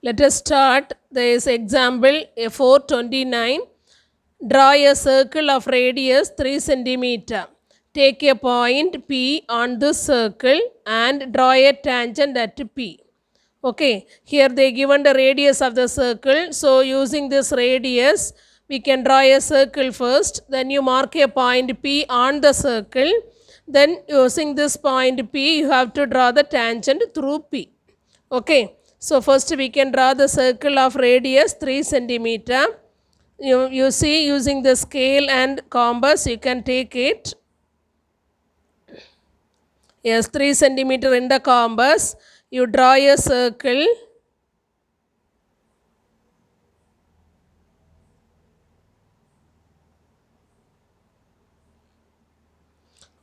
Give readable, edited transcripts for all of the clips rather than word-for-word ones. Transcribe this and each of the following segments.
Let us start. There is example 429. Draw a circle of radius 3 centimeter. Take a point P on this circle and draw a tangent at P. Okay, here they given the radius of the circle. So using this radius, we can draw a circle first. Then you mark a point P on the circle. Then using this point P, you have to draw the tangent through P. Okay, so first we can draw the circle of radius 3 centimeter. You see, using the scale and compass, you can take it. Yes, 3 centimeter in the compass. You draw a circle.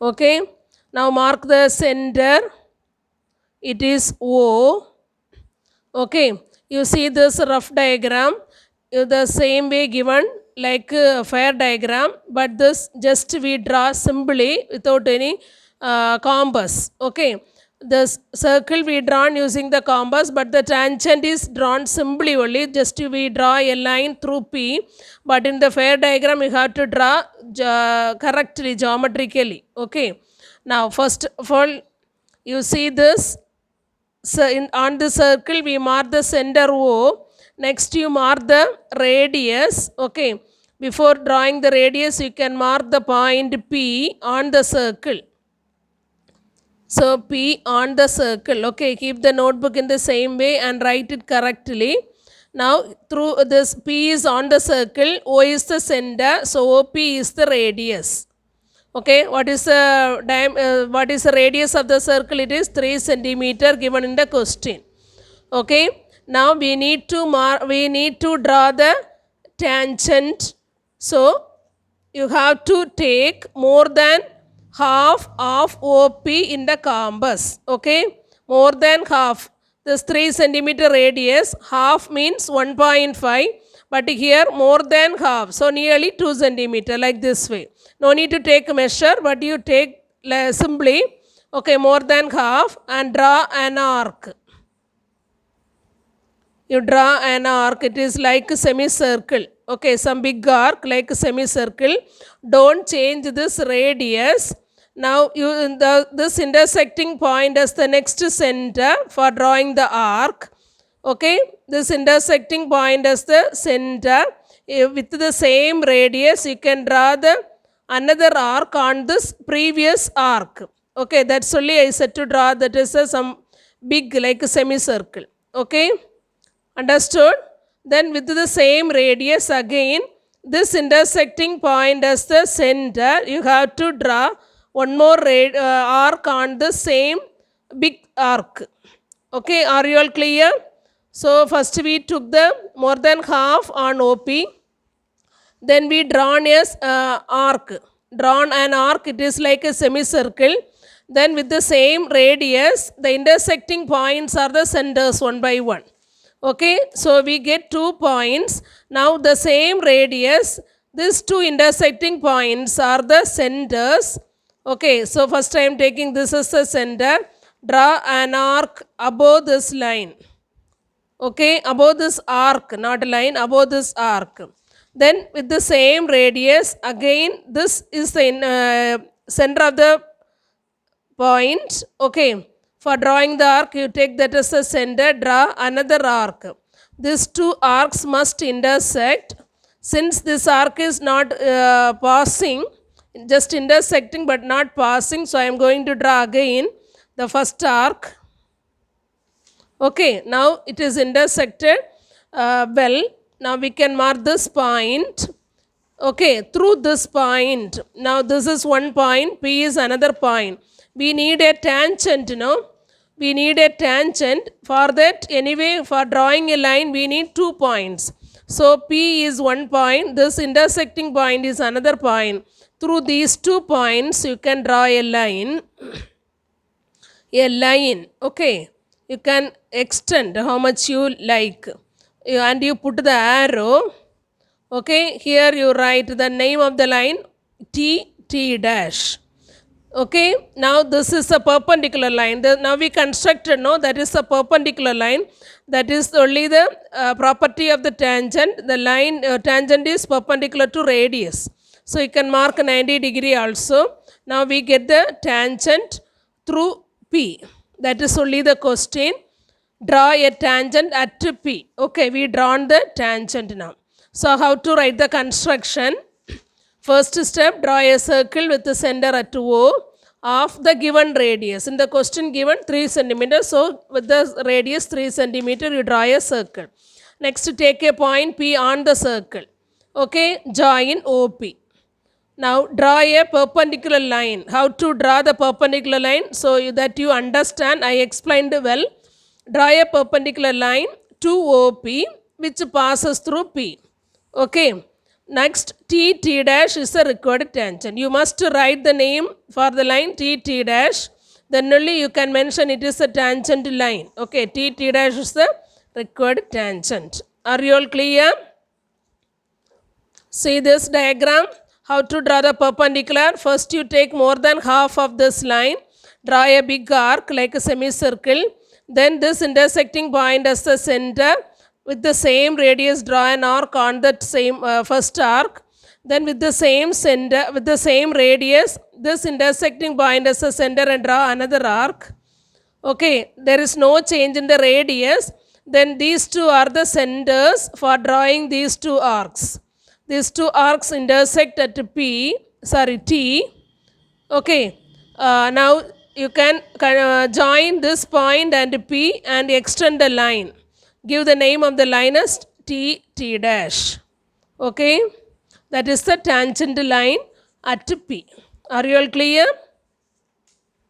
Okay, now mark the center. It is O. Okay, you see this rough diagram, the same way given like a fair diagram, but this just we draw simply without any compass. Okay, the circle we drawn using the compass, but the tangent is drawn simply only, just we draw a line through P, but in the fair diagram you have to draw correctly, geometrically. Okay, now first of all, you see this. So on the circle we mark the center O. Next you mark the radius. Okay, before drawing the radius you can mark the point P on the circle. So P on the circle. Okay, keep the notebook in the same way and write it correctly. Now through this P is on the circle, O is the center, so OP is the radius. Okay, what is the radius of the circle? It is 3 centimeter given in the question. Okay, now we need to draw the tangent. So you have to take more than half of OP in the compass. Okay, more than half. This 3 centimeter radius, half means 1.5, but here more than half, so nearly 2 centimeter, like this way. No need to take a measure, but you take simply, okay, more than half, and draw an arc. You draw an arc, it is like a semicircle. Okay, some big arc like a semicircle. Don't change this radius. Now this intersecting point as the next center for drawing the arc. Okay, this intersecting point as the center. With the same radius you can draw the another arc on this previous arc. Okay, that's only I said to draw, that is some big like a semicircle. Okay, understood? Then with the same radius again, this intersecting point as the center, you have to draw one more arc on the same big arc. Okay, are you all clear? So first we took the more than half on OP. Then we drawn a arc. Drawn an arc, it is like a semicircle. Then with the same radius, the intersecting points are the centers one by one. Okay, so we get 2 points. Now the same radius, these two intersecting points are the centers. Okay, so first I am taking this as the center. Draw an arc above this line. Okay, above this arc, not line, above this arc. Then with the same radius, again this is the center of the point. Okay, for drawing the arc, you take that as the center, draw another arc. These two arcs must intersect. Since this arc is not passing, just intersecting but not passing, so I am going to draw again the first arc. Okay, now it is intersected well. Now we can mark this point. Okay, through this point. Now this is one point, P is another point. We need a tangent, no? We need a tangent. For that, anyway, for drawing a line, we need 2 points. So P is one point, this intersecting point is another point. Through these 2 points, you can draw a line. A line, okay. You can extend how much you like. And you put the arrow. Okay, here you write the name of the line, T dash. Okay, now this is a perpendicular line. Now we constructed, no, that is a perpendicular line. That is only the property of the tangent. The line tangent is perpendicular to radius. So you can mark 90 degree also. Now we get the tangent through P. That is only the question. Draw a tangent at P. Okay, we drawn the tangent now. So how to write the construction? First step, draw a circle with the center at O of the given radius. In the question given 3 centimeters, so with the radius 3 centimeter, you draw a circle. Next, take a point P on the circle. Okay, join OP. Now draw a perpendicular line. How to draw the perpendicular line? So that you understand, I explained well. Draw a perpendicular line to OP which passes through P. Okay. Next, T dash is the required tangent. You must write the name for the line T dash. Then only you can mention it is a tangent line. Okay, T dash is the required tangent. Are you all clear? See this diagram. How to draw the perpendicular? First you take more than half of this line. Draw a big arc like a semicircle. Then this intersecting point as the center. With the same radius, draw an arc on that same first arc. Then with the same center, with the same radius, this intersecting point as the center and draw another arc. Okay, there is no change in the radius. Then these two are the centers for drawing these two arcs. These two arcs intersect at T. Okay, now you can join this point and P and extend the line. Give the name of the line as T dash. Okay, that is the tangent line at P. Are you all clear?